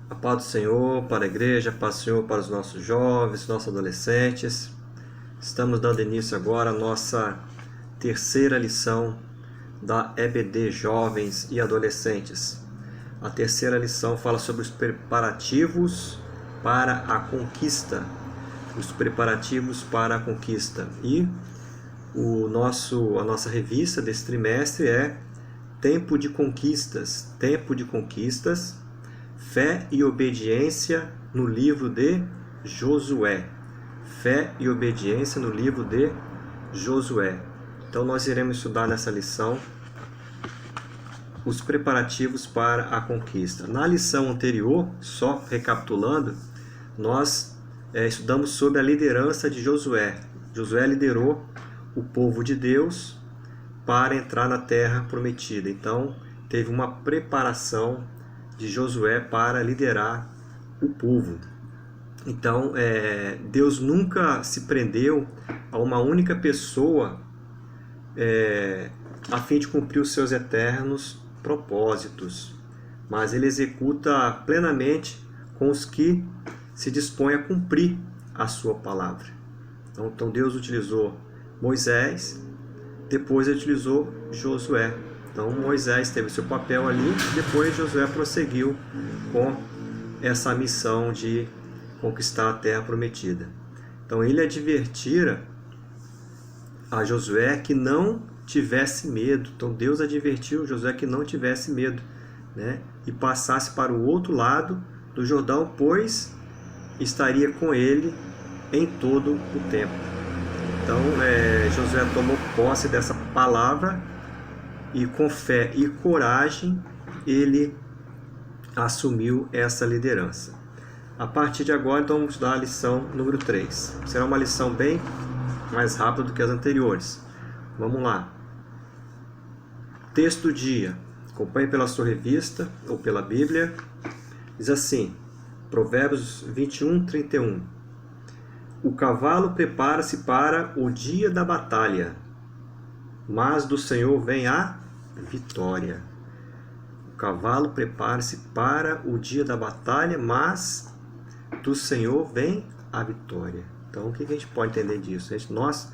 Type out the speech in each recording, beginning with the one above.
A paz do Senhor para a igreja, a paz do Senhor para os nossos jovens, nossos adolescentes. Estamos dando início agora à nossa terceira lição da EBD Jovens e Adolescentes. A terceira lição fala sobre os preparativos para a conquista. Os preparativos para a conquista. E a nossa revista desse trimestre é Tempo de Conquistas. Tempo de Conquistas. Fé e obediência no livro de Josué. Fé e obediência no livro de Josué. Então nós iremos estudar nessa lição os preparativos para a conquista. Na lição anterior, só recapitulando, nós estudamos sobre a liderança de Josué. Josué liderou o povo de Deus para entrar na terra prometida. Então teve uma preparação de Josué para liderar o povo. Então, Deus nunca se prendeu a uma única pessoa a fim de cumprir os seus eternos propósitos, mas Ele executa plenamente com os que se dispõem a cumprir a sua palavra. Então Deus utilizou Moisés, depois Ele utilizou Josué. Então Moisés teve seu papel ali, depois Josué prosseguiu com essa missão de conquistar a terra prometida. Então ele advertira a Josué que não tivesse medo. Então Deus advertiu Josué que não tivesse medo, né? E passasse para o outro lado do Jordão, pois estaria com ele em todo o tempo. Então Josué tomou posse dessa palavra e com fé e coragem ele assumiu essa liderança. A partir de agora, então, vamos estudar a lição número 3. Será uma lição bem mais rápida do que as anteriores. Vamos lá. Texto do dia. Acompanhe pela sua revista ou pela Bíblia. Diz assim, Provérbios 21, 31. O cavalo prepara-se para o dia da batalha, mas do Senhor vem a vitória. O cavalo prepara-se para o dia da batalha, mas do Senhor vem a vitória. Então, o que a gente pode entender disso? Nós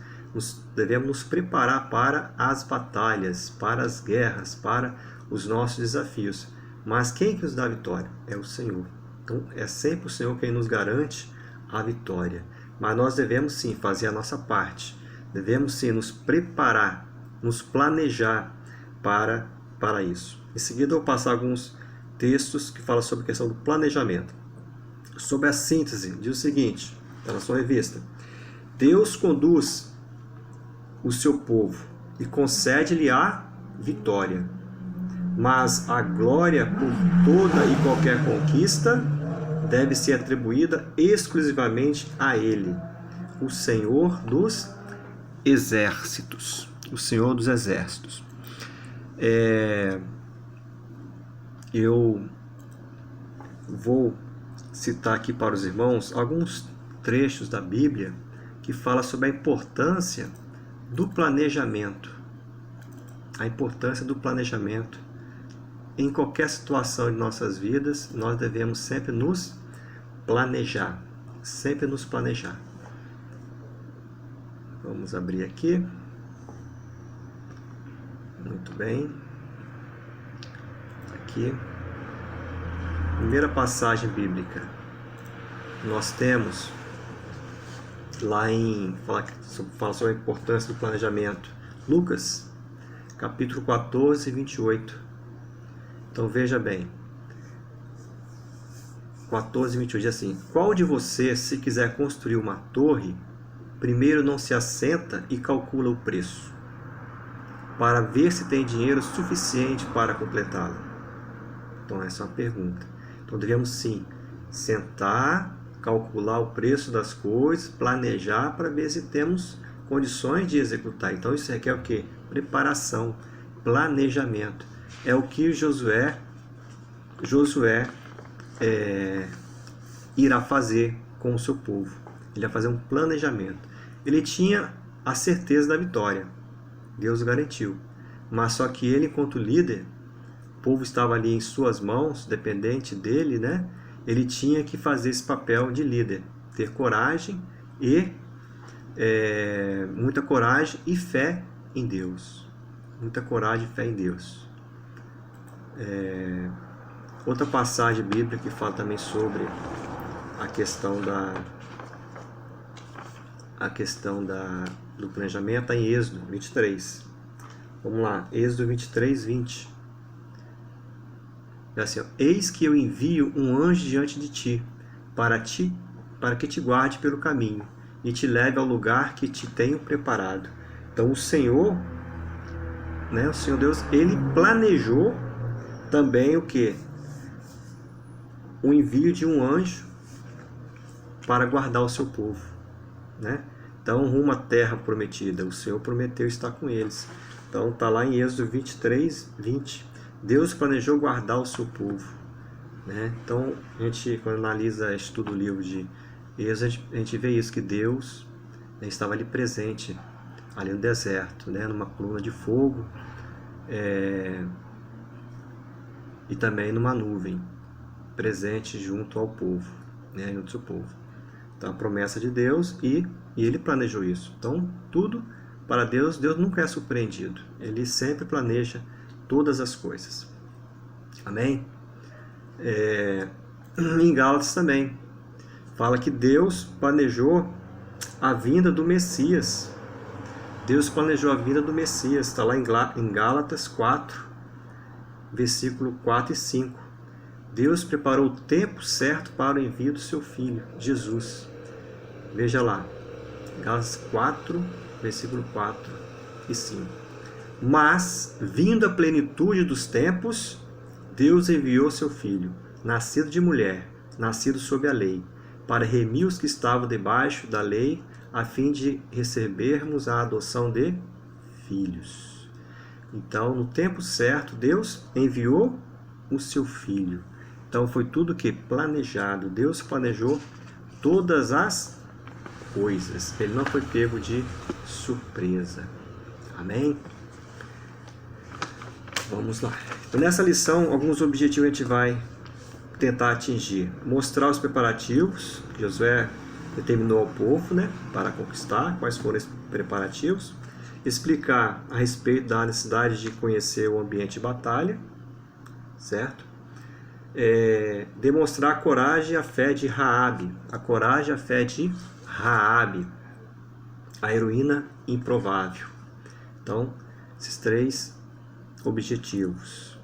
devemos nos preparar para as batalhas, para as guerras, para os nossos desafios. Mas quem que nos dá a vitória? É o Senhor. Então, é sempre o Senhor quem nos garante a vitória. Mas nós devemos sim fazer a nossa parte. Devemos sim nos preparar, nos planejar para isso. Em seguida eu vou passar alguns textos que falam sobre a questão do planejamento. Sobre a síntese, diz o seguinte, está na sua revista. Deus conduz o seu povo e concede-lhe a vitória, mas a glória por toda e qualquer conquista deve ser atribuída exclusivamente a Ele, o Senhor dos exércitos. O Senhor dos exércitos. Eu vou citar aqui para os irmãos alguns trechos da Bíblia que falam sobre a importância do planejamento. A importância do planejamento. Em qualquer situação de nossas vidas, nós devemos sempre nos planejar. Sempre nos planejar. Vamos abrir aqui. Muito bem. Aqui. Primeira passagem bíblica. Nós temos lá fala sobre a importância do planejamento. Lucas, capítulo 14, 28. Então veja bem. 14, 28 diz assim: qual de vocês, se quiser construir uma torre, primeiro não se assenta e calcula o preço, para ver se tem dinheiro suficiente para completá-la? Então essa é uma pergunta. Então devemos sim sentar, calcular o preço das coisas, planejar para ver se temos condições de executar. Então isso requer o quê? Preparação, planejamento. É o que Josué irá fazer com o seu povo. Ele vai fazer um planejamento. Ele tinha a certeza da vitória. Deus garantiu. Mas só que ele, enquanto líder, o povo estava ali em suas mãos, dependente dele, né? ele tinha que fazer esse papel de líder, ter coragem e muita coragem e fé em Deus. Muita coragem e fé em Deus. Outra passagem bíblica que fala também sobre a questão do planejamento está em Êxodo 23. Vamos lá, Êxodo 23, 20. É assim, ó, eis que eu envio um anjo diante de ti, para que te guarde pelo caminho e te leve ao lugar que te tenho preparado. Então o Senhor, o Senhor Deus, ele planejou também o quê? O envio de um anjo para guardar o seu povo, né? Então, rumo à terra prometida, o Senhor prometeu estar com eles. Então, está lá em Êxodo 23, 20. Deus planejou guardar o seu povo, né? Então, a gente, quando analisa, estuda o livro de Êxodo, a gente vê isso, que Deus estava ali presente, ali no deserto, né? Numa coluna de fogo, e também numa nuvem, presente junto ao povo, né? Junto ao seu povo. Então, a promessa de Deus e ele planejou isso. Então, tudo para Deus, Deus nunca é surpreendido. Ele sempre planeja todas as coisas. Amém? Em Gálatas também fala que Deus planejou a vinda do Messias. Deus planejou a vinda do Messias. Está lá em Gálatas 4, versículo 4 e 5. Deus preparou o tempo certo para o envio do seu Filho, Jesus. Veja lá, Gálatas 4, versículo 4 e 5. Mas, vindo a plenitude dos tempos, Deus enviou seu Filho, nascido de mulher, nascido sob a lei, para remir os que estavam debaixo da lei, a fim de recebermos a adoção de filhos. Então, no tempo certo, Deus enviou o seu Filho. Então, foi tudo que planejado. Deus planejou todas as coisas. Ele não foi pego de surpresa. Amém? Vamos lá. Então, nessa lição, alguns objetivos a gente vai tentar atingir. Mostrar os preparativos que Josué determinou ao povo, né, para conquistar, quais foram esses preparativos. Explicar a respeito da necessidade de conhecer o ambiente de batalha, certo? Demonstrar a coragem e a fé de Raabe. A coragem e a fé de Raabe, a heroína improvável. Então, esses 3 objetivos.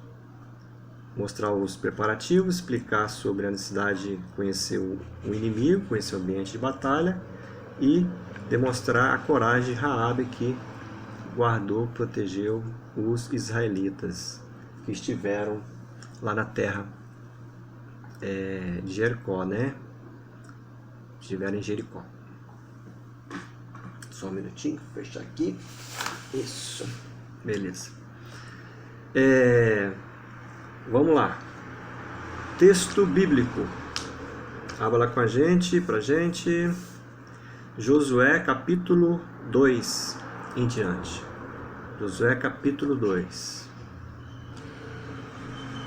Mostrar os preparativos, explicar sobre a necessidade de conhecer o inimigo, conhecer o ambiente de batalha e demonstrar a coragem de Raabe, que guardou, protegeu os israelitas que estiveram lá na terra de Jericó, né? Estiveram em Jericó. Só um minutinho, fechar aqui. Isso. Beleza. Vamos lá. Texto bíblico. Abra lá com a gente, pra gente. Josué capítulo 2 em diante. Josué capítulo 2.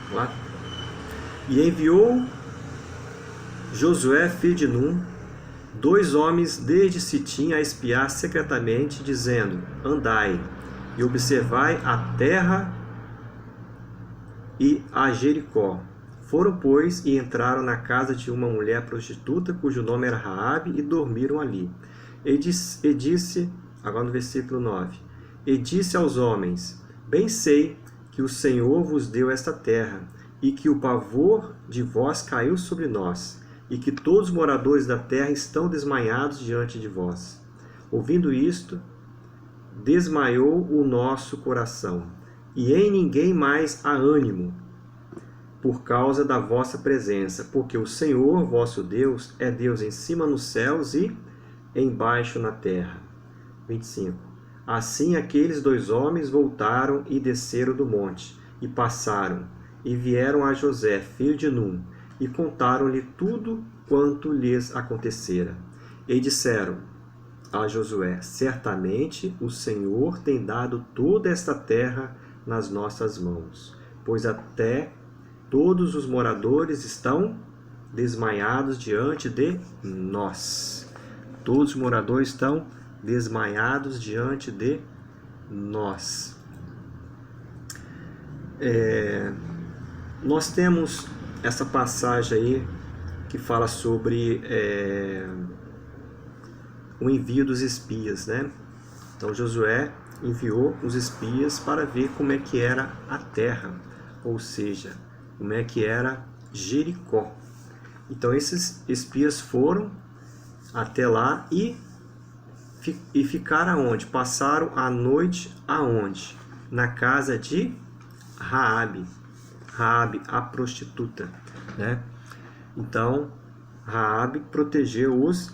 Vamos lá. E enviou Josué, filho de Num, 2 homens desde Sitim a espiar secretamente, dizendo: andai e observai a terra e a Jericó. Foram, pois, e entraram na casa de uma mulher prostituta, cujo nome era Raabe, e dormiram ali. E disse, agora no versículo 9, e disse aos homens: bem sei que o Senhor vos deu esta terra, e que o pavor de vós caiu sobre nós, e que todos os moradores da terra estão desmaiados diante de vós. Ouvindo isto, desmaiou o nosso coração, e em ninguém mais há ânimo, por causa da vossa presença, porque o Senhor, vosso Deus, é Deus em cima nos céus e embaixo na terra. 25. Assim aqueles 2 homens voltaram e desceram do monte, e passaram, e vieram a José, filho de Num, e contaram-lhe tudo quanto lhes acontecera. E disseram a Josué: certamente o Senhor tem dado toda esta terra nas nossas mãos, pois até todos os moradores estão desmaiados diante de nós. Todos os moradores estão desmaiados diante de nós. Nós temos essa passagem aí que fala sobre o envio dos espias, né? Então Josué enviou os espias para ver como é que era a terra, ou seja, como é que era Jericó. Então esses espias foram até lá e ficaram aonde? Passaram a noite aonde? Na casa de Raabe, a prostituta, né? Então Raabe protegeu os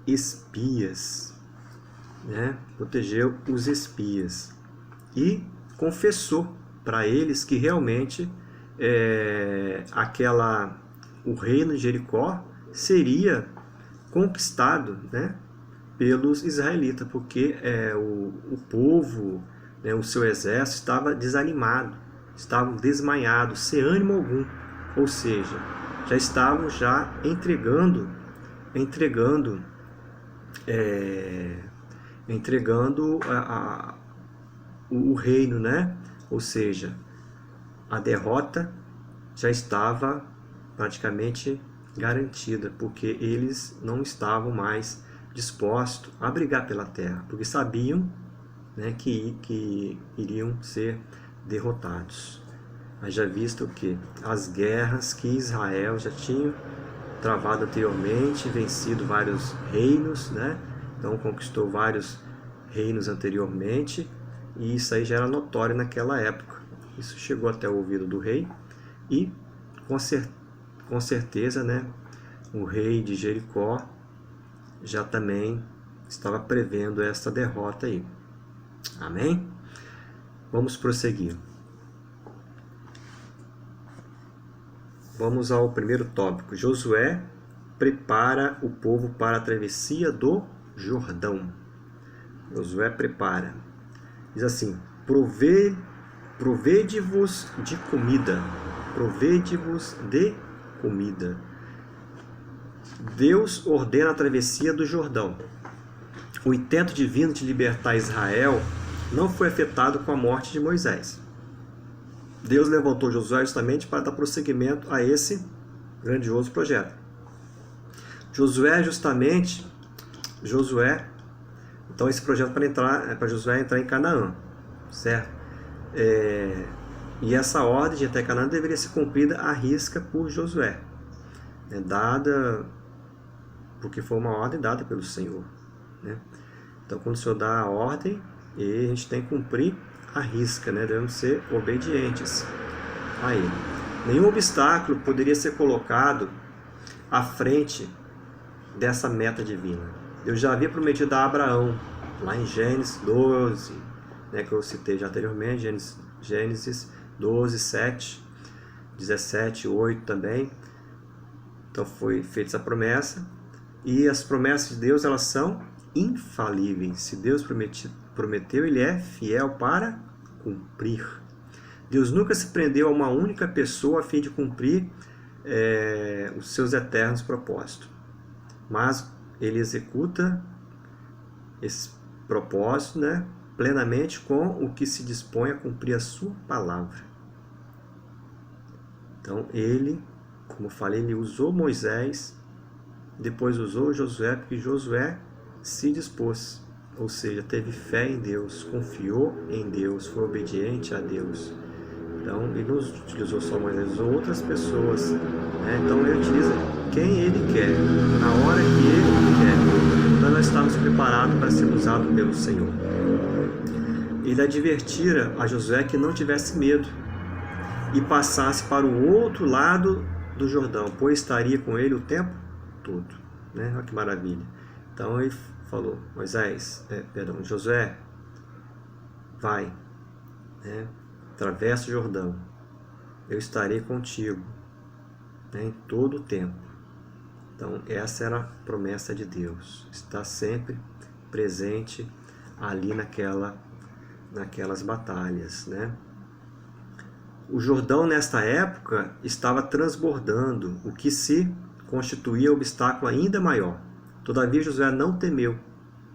espias, né? Protegeu os espias e confessou para eles que realmente o reino de Jericó seria conquistado, né, pelos israelitas, porque o povo, né, o seu exército estava desanimado, estavam desmaiados, sem ânimo algum, ou seja, já estavam entregando o reino, né? Ou seja, a derrota já estava praticamente garantida, porque eles não estavam mais dispostos a brigar pela terra, porque sabiam, né, que iriam ser derrotados. Mas já visto que as guerras que Israel já tinha travado anteriormente, vencido vários reinos, né? Então conquistou vários reinos anteriormente, e isso aí já era notório naquela época. Isso chegou até o ouvido do rei e com certeza, né, o rei de Jericó já também estava prevendo essa derrota aí. Amém? Vamos prosseguir. Vamos ao primeiro tópico. Josué prepara o povo para a travessia do Jordão. Josué prepara. Diz assim: provede-vos de comida. Provede-vos de comida. Deus ordena a travessia do Jordão. O intento divino de libertar Israel não foi afetado com a morte de Moisés. Deus levantou Josué justamente para dar prosseguimento a esse grandioso projeto. Então esse projeto para Josué entrar em Canaã, certo? E essa ordem de entrar em Canaã deveria ser cumprida à risca por Josué, dada, porque foi uma ordem dada pelo Senhor, né? Então quando o Senhor dá a ordem, a gente tem que cumprir à risca, né? Devemos ser obedientes a Ele. Nenhum obstáculo poderia ser colocado à frente dessa meta divina. Deus já havia prometido a Abraão, lá em Gênesis 12, né, que eu citei já anteriormente, Gênesis 12, 7, 17, 8 também. Então foi feita essa promessa, e as promessas de Deus, elas são infalíveis. Se Deus prometeu, Ele é fiel para cumprir. Deus nunca se prendeu a uma única pessoa a fim de cumprir os seus eternos propósitos, mas Ele executa esse propósito, né, plenamente com o que se dispõe a cumprir a sua palavra. Então Ele, como eu falei, Ele usou Moisés, depois usou Josué, porque Josué se dispôs, ou seja, teve fé em Deus, confiou em Deus, foi obediente a Deus. Então Ele não utilizou só Moisés, usou outras pessoas, né? Então Ele utiliza quem Ele quer, na hora que Ele quer. Então nós estamos preparados para ser usados pelo Senhor. Ele advertira a Josué que não tivesse medo e passasse para o outro lado do Jordão, pois estaria com ele o tempo todo, né? Olha que maravilha. Então ele falou: Josué, vai, né? Atravessa o Jordão, eu estarei contigo, né, em todo o tempo. Então essa era a promessa de Deus, está sempre presente ali naquelas batalhas, né? O Jordão nesta época estava transbordando, o que se constituía obstáculo ainda maior. Todavia Josué não temeu,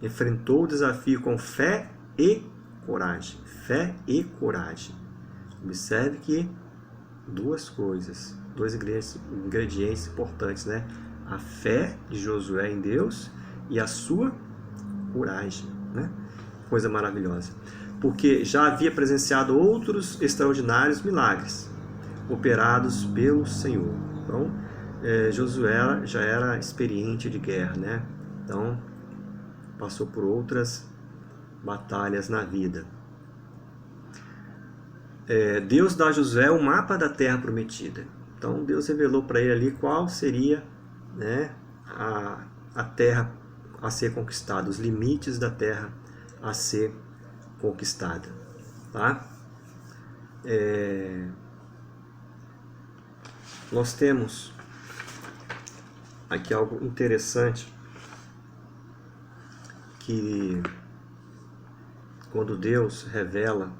enfrentou o desafio com fé e coragem. Fé e coragem. Observe que duas coisas, dois ingredientes importantes, né? A fé de Josué em Deus e a sua coragem, né? Coisa maravilhosa. Porque já havia presenciado outros extraordinários milagres operados pelo Senhor. Então, Josué já era experiente de guerra, né? Então, passou por outras batalhas na vida. Deus dá a Josué o mapa da terra prometida. Então, Deus revelou para ele ali qual seria, né, a terra a ser conquistada, os limites da terra a ser conquistada. Tá? Nós temos aqui algo interessante, que quando Deus revela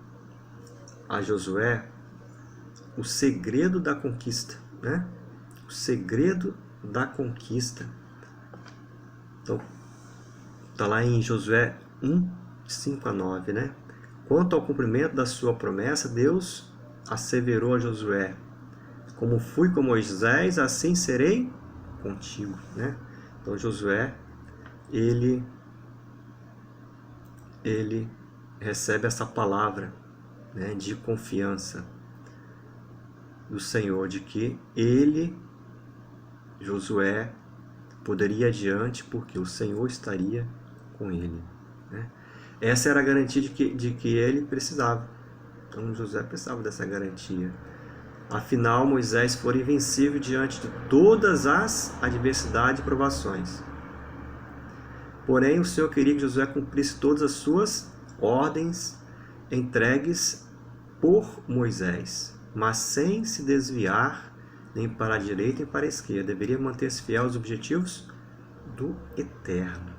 a Josué o segredo da conquista, né? O segredo da conquista. Então, está lá em Josué 1, 5 a 9, né? Quanto ao cumprimento da sua promessa, Deus asseverou a Josué: como fui com Moisés, assim serei contigo, né? Então Josué, ele recebe essa palavra, né, de confiança do Senhor, de que ele, Josué, poderia ir adiante porque o Senhor estaria com ele, né? Essa era a garantia de que ele precisava. Então Josué precisava dessa garantia. Afinal, Moisés foi invencível diante de todas as adversidades e provações. Porém, o Senhor queria que Josué cumprisse todas as suas ordens entregues por Moisés, mas sem se desviar nem para a direita nem para a esquerda. Deveria manter-se fiel aos objetivos do Eterno.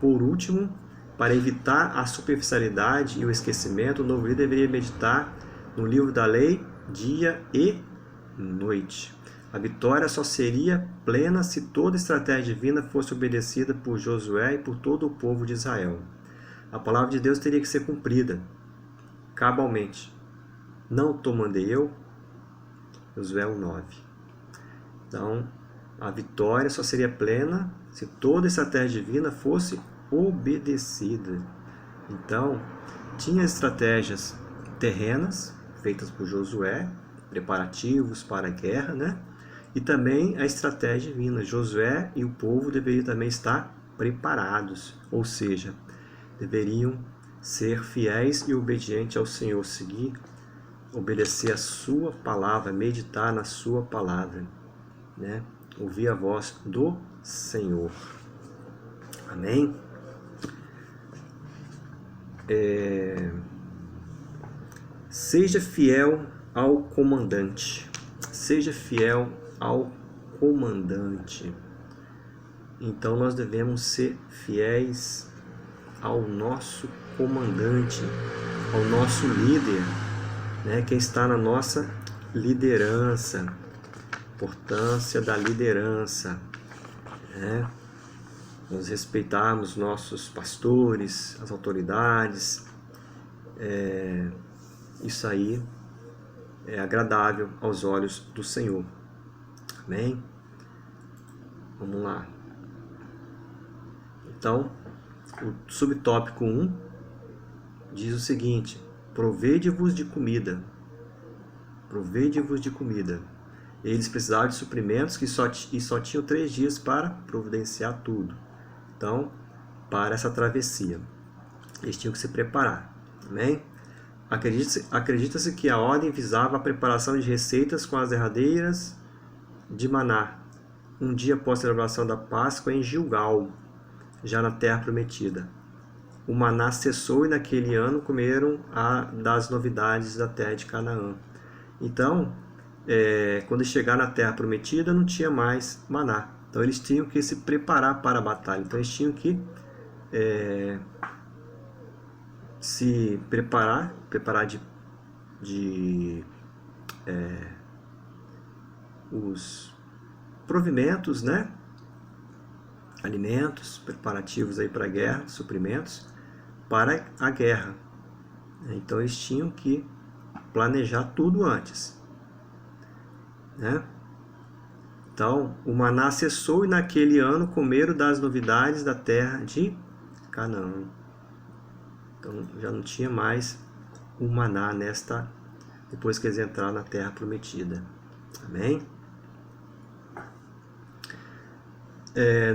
Por último, para evitar a superficialidade e o esquecimento, o novo líder deveria meditar no livro da lei dia e noite. A vitória só seria plena se toda estratégia divina fosse obedecida por Josué e por todo o povo de Israel. A palavra de Deus teria que ser cumprida cabalmente. Não te mandei eu? Josué 1:9. Então, a vitória só seria plena se toda estratégia divina fosse obedecida. Então, tinha estratégias terrenas feitas por Josué, preparativos para a guerra, né? E também a estratégia divina. Josué e o povo deveriam também estar preparados, ou seja, deveriam ser fiéis e obedientes ao Senhor, seguir, obedecer a sua palavra, meditar na sua palavra, né? Ouvir a voz do Senhor. Amém? Seja fiel ao comandante. Seja fiel ao comandante. Então nós devemos ser fiéis ao nosso comandante, ao nosso líder, né? Quem está na nossa liderança. Importância da liderança, né? Nós respeitarmos nossos pastores, as autoridades. Isso aí é agradável aos olhos do Senhor. Amém? Vamos lá. Então, o subtópico 1 diz o seguinte: provede-vos de comida. Provede-vos de comida. Eles precisavam de suprimentos e só tinham 3 dias para providenciar tudo. Então, para essa travessia, eles tinham que se preparar. Amém? Acredita-se que a ordem visava a preparação de receitas com as derradeiras de maná, um dia após a celebração da Páscoa em Gilgal, já na terra prometida. O maná cessou e naquele ano comeram das novidades da terra de Canaã. Então, quando chegar na terra prometida, não tinha mais maná. Então eles tinham que se preparar para a batalha. Então eles tinham que se preparar os provimentos, né? Alimentos, preparativos aí para a guerra, suprimentos para a guerra. Então eles tinham que planejar tudo antes, né? Então o maná cessou e naquele ano comeram das novidades da terra de Canaã. Então já não tinha mais o maná depois que eles entraram na terra prometida. Amém?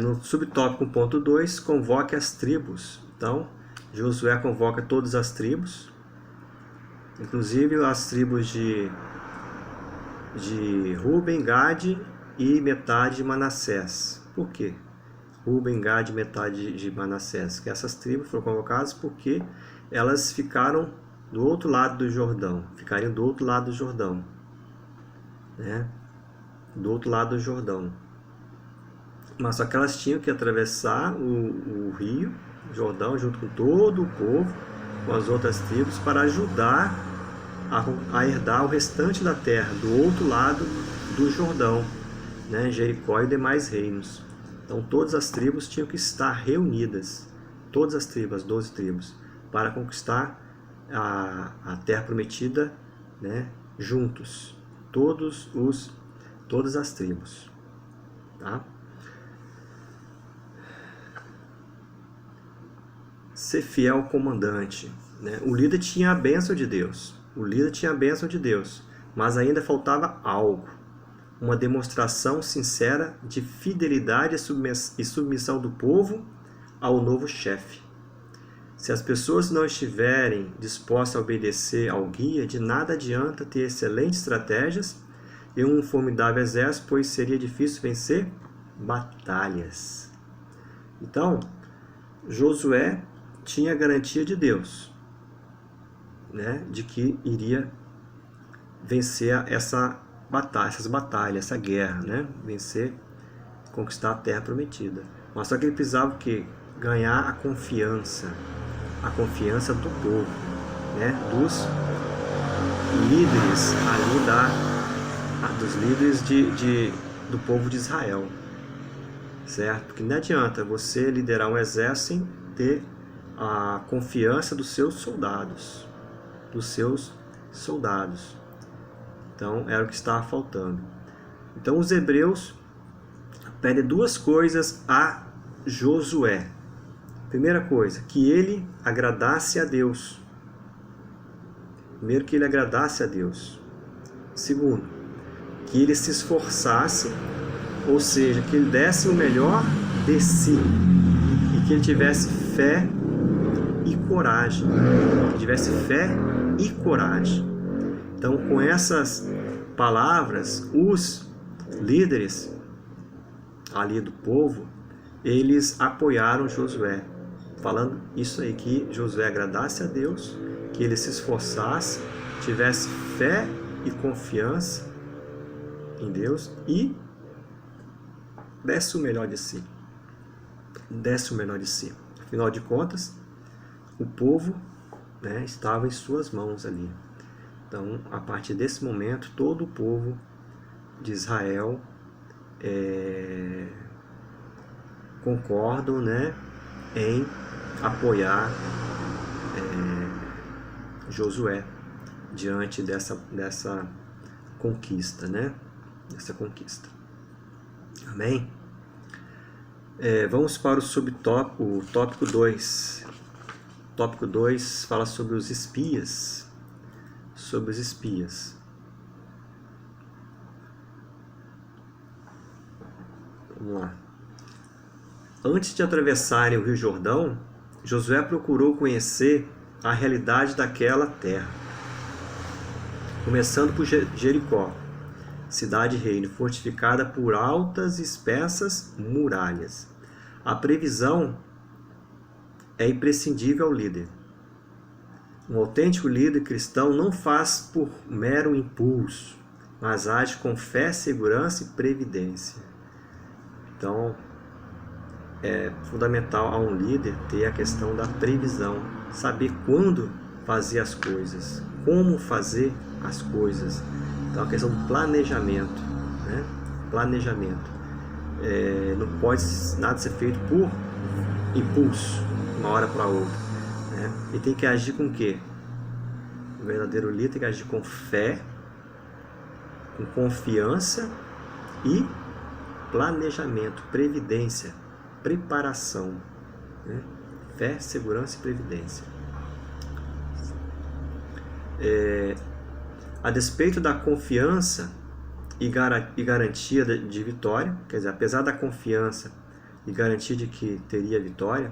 No subtópico 1.2, convoque as tribos. Então, Josué convoca todas as tribos, inclusive as tribos de Ruben, Gade e metade de Manassés. Por quê? Ruben, Gade e metade de Manassés. Que essas tribos foram convocadas porque elas ficaram do outro lado do Jordão. Ficariam do outro lado do Jordão, né? Do outro lado do Jordão. Mas só que elas tinham que atravessar o rio Jordão junto com todo o povo, com as outras tribos, para ajudar a herdar o restante da terra do outro lado do Jordão, né? Jericó e demais reinos. Então todas as tribos tinham que estar reunidas, todas as tribos, as 12 tribos, para conquistar a terra prometida, né? Juntos, todas as tribos, tá? Ser fiel ao comandante, né? O líder tinha a bênção de Deus, mas ainda faltava algo, uma demonstração sincera de fidelidade e submissão do povo ao novo chefe. Se as pessoas não estiverem dispostas a obedecer ao guia, de nada adianta ter excelentes estratégias e um formidável exército, pois seria difícil vencer batalhas. Então, Josué tinha a garantia de Deus, né, de que iria vencer essas batalhas, essa guerra, né, vencer, conquistar a terra prometida. Mas só que ele precisava ganhar a confiança do povo, né, dos líderes ali dos líderes do povo de Israel, certo? Porque não adianta você liderar um exército sem ter a confiança dos seus soldados, Então era o que estava faltando. Então os hebreus pedem duas coisas a Josué. Primeira coisa, que ele agradasse a Deus. Segundo, que ele se esforçasse, ou seja, que ele desse o melhor de si e que ele tivesse fé e coragem. Então, com essas palavras, os líderes ali do povo, eles apoiaram Josué, falando isso aí, que Josué agradasse a Deus, que ele se esforçasse, tivesse fé e confiança em Deus e desse o melhor de si. Afinal de contas, o povo, né, estava em suas mãos ali. Então, a partir desse momento, todo o povo de Israel concordam, né, em apoiar Josué diante dessa conquista, né? Amém? Vamos para o tópico 2. O tópico 2 fala sobre os espias. Vamos lá. Antes de atravessarem o Rio Jordão, Josué procurou conhecer a realidade daquela terra. Começando por Jericó, cidade-reino, fortificada por altas e espessas muralhas. A previsão é imprescindível ao líder. Um autêntico líder cristão não faz por mero impulso, mas age com fé, segurança e previdência. Então, é fundamental a um líder ter a questão da previsão, saber quando fazer as coisas, como fazer as coisas. Então, a questão do planejamento, né? não pode nada ser feito por impulso, uma hora para outra, né? E tem que agir com o quê? O verdadeiro líder tem que agir com fé, com confiança e planejamento, previdência, preparação, né? Fé, segurança e previdência. A despeito da confiança e garantia de vitória, quer dizer, apesar da confiança e garantia de que teria vitória,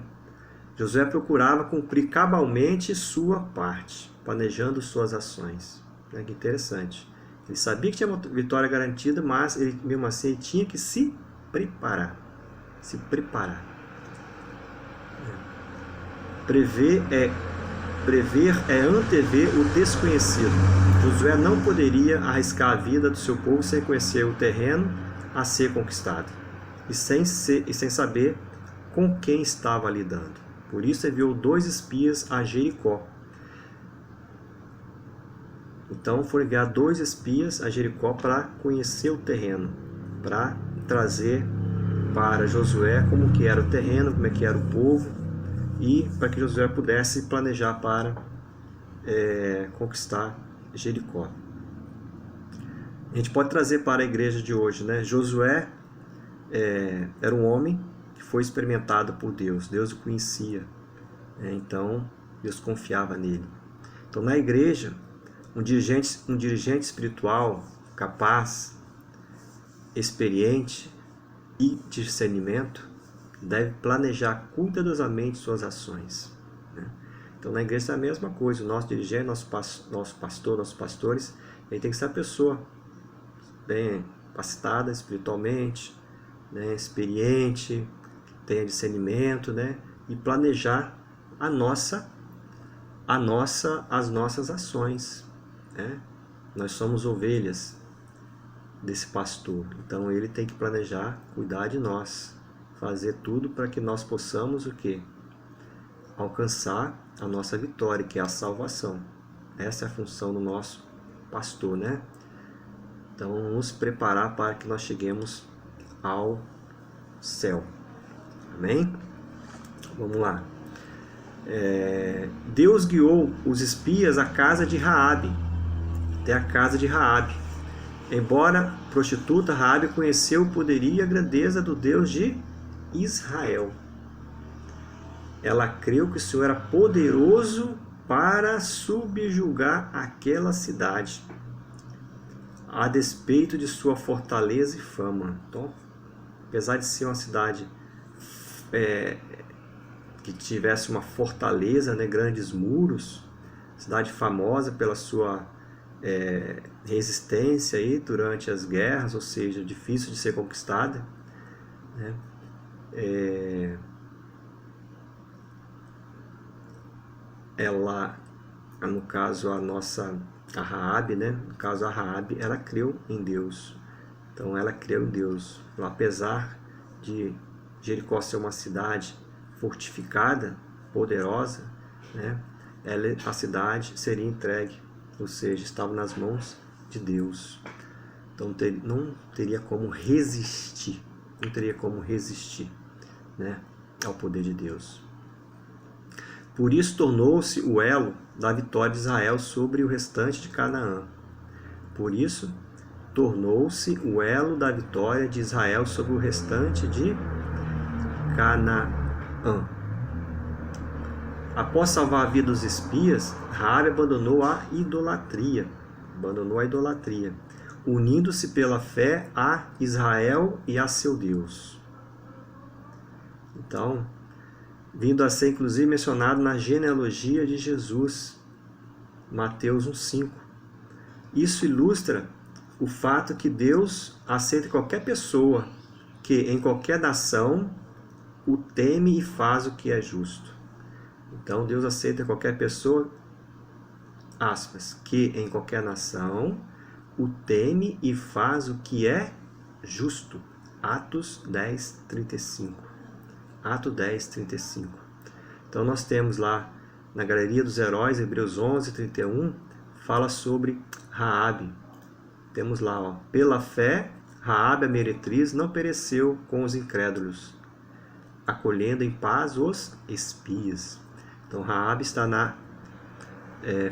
Josué procurava cumprir cabalmente sua parte, planejando suas ações. Que interessante. Ele sabia que tinha uma vitória garantida, mas ele, mesmo assim, ele tinha que se preparar. Se preparar. Prever é antever o desconhecido. Josué não poderia arriscar a vida do seu povo sem conhecer o terreno a ser conquistado e sem saber com quem estava lidando. Por isso enviou 2 espias a Jericó. Então foram enviar 2 espias a Jericó para conhecer o terreno, para trazer para Josué como que era o terreno, como é que era o povo, e para que Josué pudesse planejar para conquistar Jericó. A gente pode trazer para a igreja de hoje, né? Josué era um homem que foi experimentado por Deus. Deus o conhecia, então Deus confiava nele. Então na igreja, um dirigente espiritual capaz, experiente e discernimento deve planejar cuidadosamente suas ações, né? Então na igreja é a mesma coisa. O nosso dirigente, nosso pastor, nossos pastores, ele tem que ser a pessoa bem capacitada espiritualmente, né, experiente, que tenha discernimento, né, e planejar as nossas ações, né? Nós somos ovelhas desse pastor, então ele tem que planejar, cuidar de nós, fazer tudo para que nós possamos o quê? Alcançar a nossa vitória, que é a salvação. Essa é a função do nosso pastor, né? Então, nos preparar para que nós cheguemos ao céu. Amém? Vamos lá. Deus guiou os espias à casa de Raabe, até a casa de Raabe. Embora prostituta, Raabe conheceu o poderio e a grandeza do Deus de Israel. Ela creu que o Senhor era poderoso para subjugar aquela cidade, a despeito de sua fortaleza e fama. Então, apesar de ser uma cidade que tivesse uma fortaleza, né, grandes muros, cidade famosa pela sua resistência aí durante as guerras, ou seja, difícil de ser conquistada, né? Ela, no caso a Raabe, né? No caso a Raabe, ela creu em Deus. Então ela creu em Deus. Então, apesar de Jericó ser uma cidade fortificada, poderosa, né? A cidade seria entregue, ou seja, estava nas mãos de Deus. Então não teria como resistir, né, ao poder de Deus. Por isso tornou-se o elo da vitória de Israel sobre o restante de Canaã. Por isso tornou-se o elo da vitória de Israel sobre o restante de Canaã. Após salvar a vida dos espias, Raabe abandonou a idolatria, unindo-se pela fé a Israel e a seu Deus. Então, vindo a ser inclusive mencionado na genealogia de Jesus, Mateus 1,5. Isso ilustra o fato que Deus aceita qualquer pessoa que em qualquer nação o teme e faz o que é justo. Então Deus aceita qualquer pessoa, aspas, que em qualquer nação o teme e faz o que é justo. Atos 10:35. Atos 10:35. Então nós temos lá na Galeria dos Heróis, Hebreus 11:31, fala sobre Raabe. Temos lá, pela fé, Raabe, a meretriz, não pereceu com os incrédulos, acolhendo em paz os espias. Então Raabe está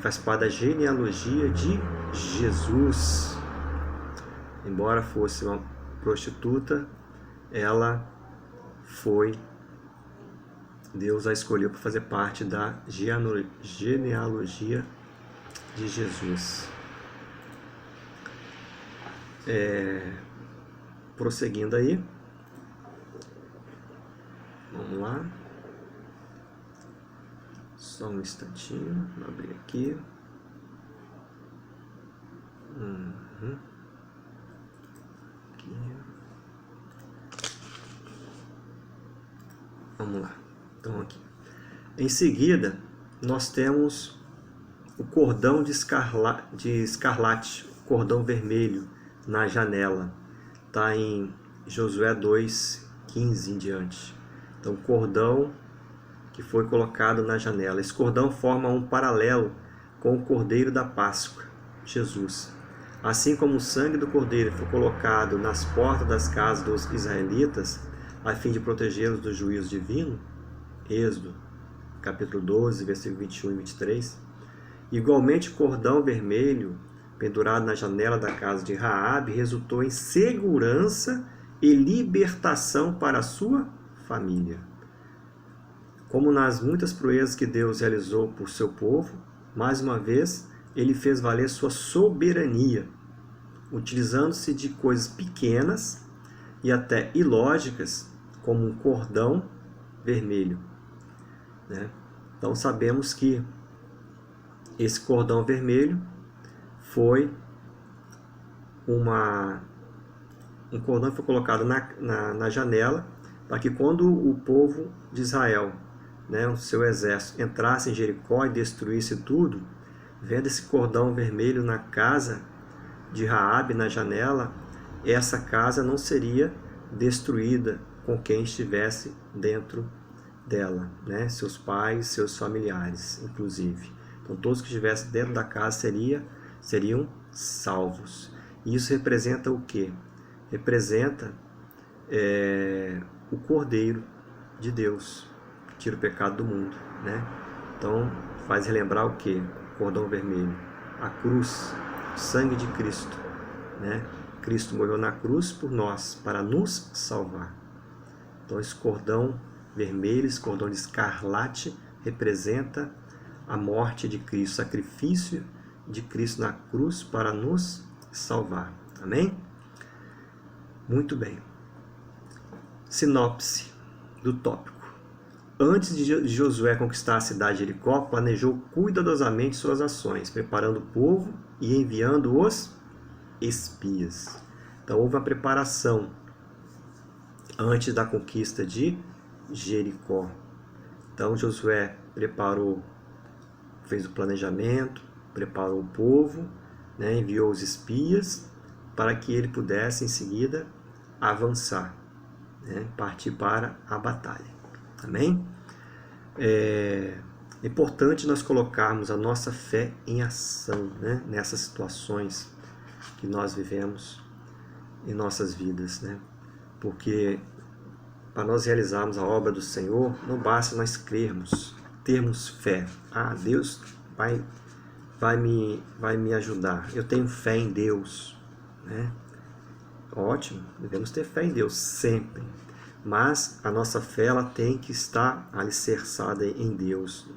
faz parte da genealogia de Jesus. Embora fosse uma prostituta, ela Deus a escolheu para fazer parte da genealogia de Jesus. Prosseguindo aí, vamos lá, só um instantinho, vou abrir aqui. Aqui. Vamos lá, então aqui. Em seguida, nós temos o cordão de escarlate, o cordão vermelho na janela. Está em Josué 2:15 em diante. Então, cordão que foi colocado na janela. Esse cordão forma um paralelo com o Cordeiro da Páscoa, Jesus. Assim como o sangue do Cordeiro foi colocado nas portas das casas dos israelitas, a fim de protegê-los do juízo divino, Êxodo, capítulo 12, versículo 21 e 23, igualmente o cordão vermelho pendurado na janela da casa de Raabe resultou em segurança e libertação para a sua família. Como nas muitas proezas que Deus realizou por seu povo, mais uma vez, ele fez valer sua soberania, utilizando-se de coisas pequenas e até ilógicas, como um cordão vermelho. Então sabemos que esse cordão vermelho foi um cordão que foi colocado na janela, para que quando o povo de Israel, o seu exército, entrasse em Jericó e destruísse tudo, vendo esse cordão vermelho na casa de Raabe, na janela, essa casa não seria destruída com quem estivesse dentro dela, seus pais, seus familiares, inclusive. Então todos que estivessem dentro da casa seriam salvos. E isso representa o quê? Representa o Cordeiro de Deus, que tira o pecado do mundo. Então faz relembrar o quê? O cordão vermelho, a cruz, o sangue de Cristo. Cristo morreu na cruz por nós, para nos salvar. Então esse cordão vermelho, esse cordão de escarlate, representa a morte de Cristo, o sacrifício de Cristo na cruz para nos salvar. Amém? Muito bem. Sinopse do tópico. Antes de Josué conquistar a cidade de Jericó, planejou cuidadosamente suas ações, preparando o povo e enviando os espias. Então houve uma preparação antes da conquista de Jericó. Então Josué fez o planejamento, preparou o povo, enviou os espias para que ele pudesse em seguida avançar, partir para a batalha. Amém? É importante nós colocarmos a nossa fé em ação, nessas situações que nós vivemos em nossas vidas, porque para nós realizarmos a obra do Senhor, não basta nós crermos, termos fé. Deus vai me ajudar, eu tenho fé em Deus. Ótimo, devemos ter fé em Deus sempre, mas a nossa fé ela tem que estar alicerçada em Deus.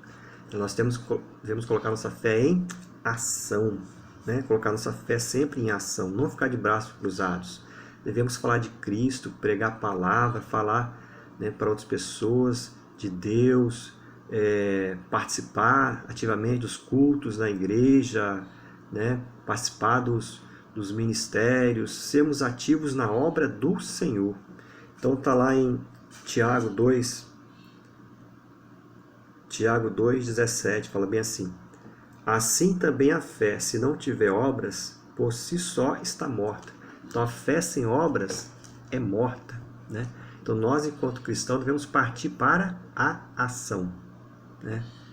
Então, nós devemos colocar nossa fé em ação, colocar nossa fé sempre em ação, não ficar de braços cruzados. Devemos falar de Cristo, pregar a palavra, falar para outras pessoas de Deus, participar ativamente dos cultos na igreja, participar dos ministérios, sermos ativos na obra do Senhor. Então está lá em Tiago 2,17, fala bem assim: assim também a fé, se não tiver obras, por si só está morta. Então a fé sem obras é morta. Então nós, enquanto cristãos, devemos partir para a ação,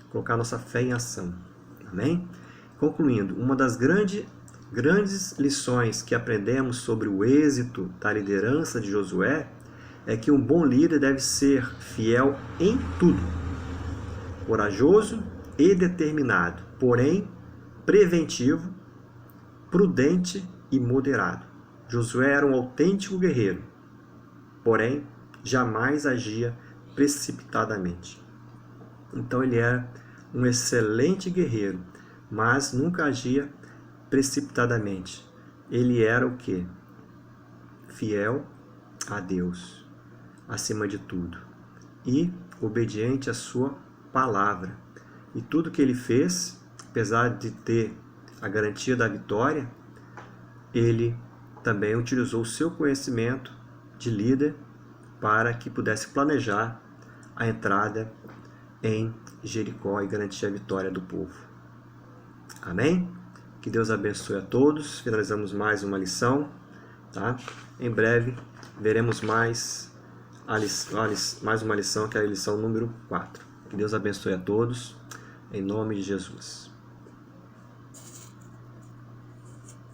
colocar nossa fé em ação. Amém? Concluindo, uma das grandes grandes lições que aprendemos sobre o êxito da liderança de Josué é que um bom líder deve ser fiel em tudo, corajoso e determinado, porém preventivo, prudente e moderado. Josué era um autêntico guerreiro, porém jamais agia precipitadamente. Então ele era um excelente guerreiro, mas nunca agia precipitadamente. Ele era o quê? Fiel a Deus, acima de tudo, e obediente à sua palavra. E tudo que ele fez, apesar de ter a garantia da vitória, ele também utilizou o seu conhecimento de líder para que pudesse planejar a entrada em Jericó e garantir a vitória do povo. Amém? Que Deus abençoe a todos. Finalizamos mais uma lição, tá? Em breve veremos mais uma lição, que é a lição número 4. Que Deus abençoe a todos, em nome de Jesus.